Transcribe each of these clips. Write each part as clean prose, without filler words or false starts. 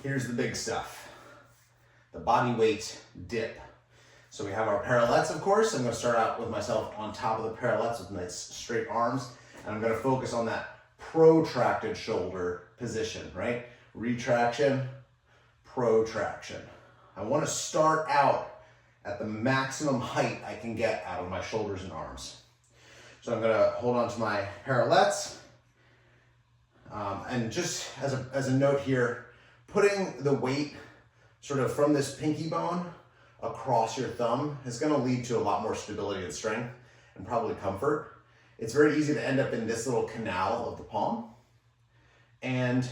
here's the big stuff. The body weight dip. So we have our parallettes, of course. I'm gonna start out with myself on top of the parallettes with nice straight arms. And I'm gonna focus on that protracted shoulder position, right? Retraction, protraction. I wanna start out at the maximum height I can get out of my shoulders and arms. So I'm gonna hold on to my parallettes. And just as a note here, putting the weight sort of from this pinky bone across your thumb is gonna lead to a lot more stability and strength and probably comfort. It's very easy to end up in this little canal of the palm. And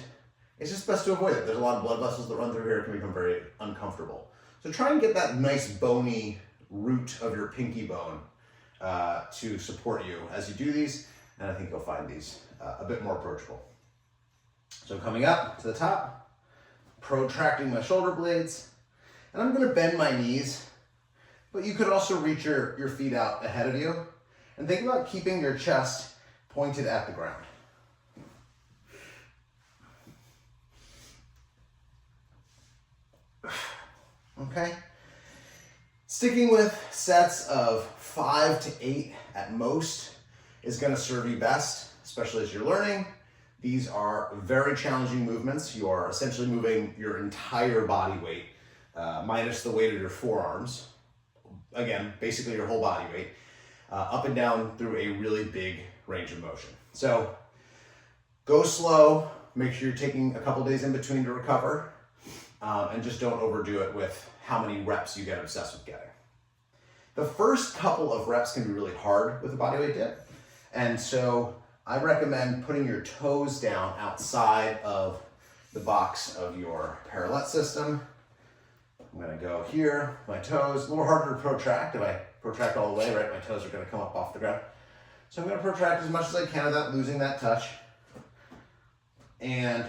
it's just best to avoid it. There's a lot of blood vessels that run through here. It can become very uncomfortable. So try and get that nice bony root of your pinky bone to support you as you do these. And I think you'll find these a bit more approachable. So coming up to the top, protracting my shoulder blades, and I'm gonna bend my knees, but you could also reach your feet out ahead of you, and think about keeping your chest pointed at the ground. Okay? Sticking with sets of 5 to 8 at most is gonna serve you best, especially as you're learning. These are very challenging movements. You are essentially moving your entire body weight, minus the weight of your forearms. Again, basically your whole body weight, up and down through a really big range of motion. So go slow, make sure you're taking a couple days in between to recover, and just don't overdo it with how many reps you get obsessed with getting. The first couple of reps can be really hard with a bodyweight dip, and so I recommend putting your toes down outside of the box of your parallette system. I'm gonna go here, my toes, a little harder to protract. If I protract all the way, right, my toes are gonna come up off the ground. So I'm gonna protract as much as I can without losing that touch. And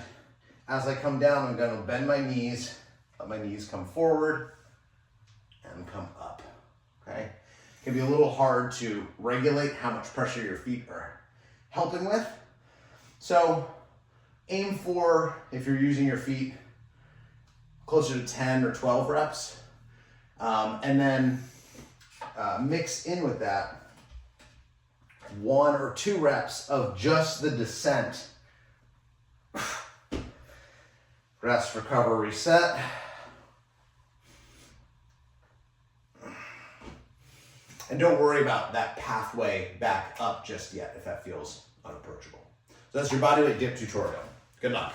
as I come down, I'm gonna bend my knees, let my knees come forward and come up, okay? It can be a little hard to regulate how much pressure your feet are helping with. So aim for, if you're using your feet, closer to 10 or 12 reps. And then mix in with that 1 or 2 reps of just the descent. Rest, recover, reset. And don't worry about that pathway back up just yet if that feels unapproachable. So that's your bodyweight dip tutorial. Good luck.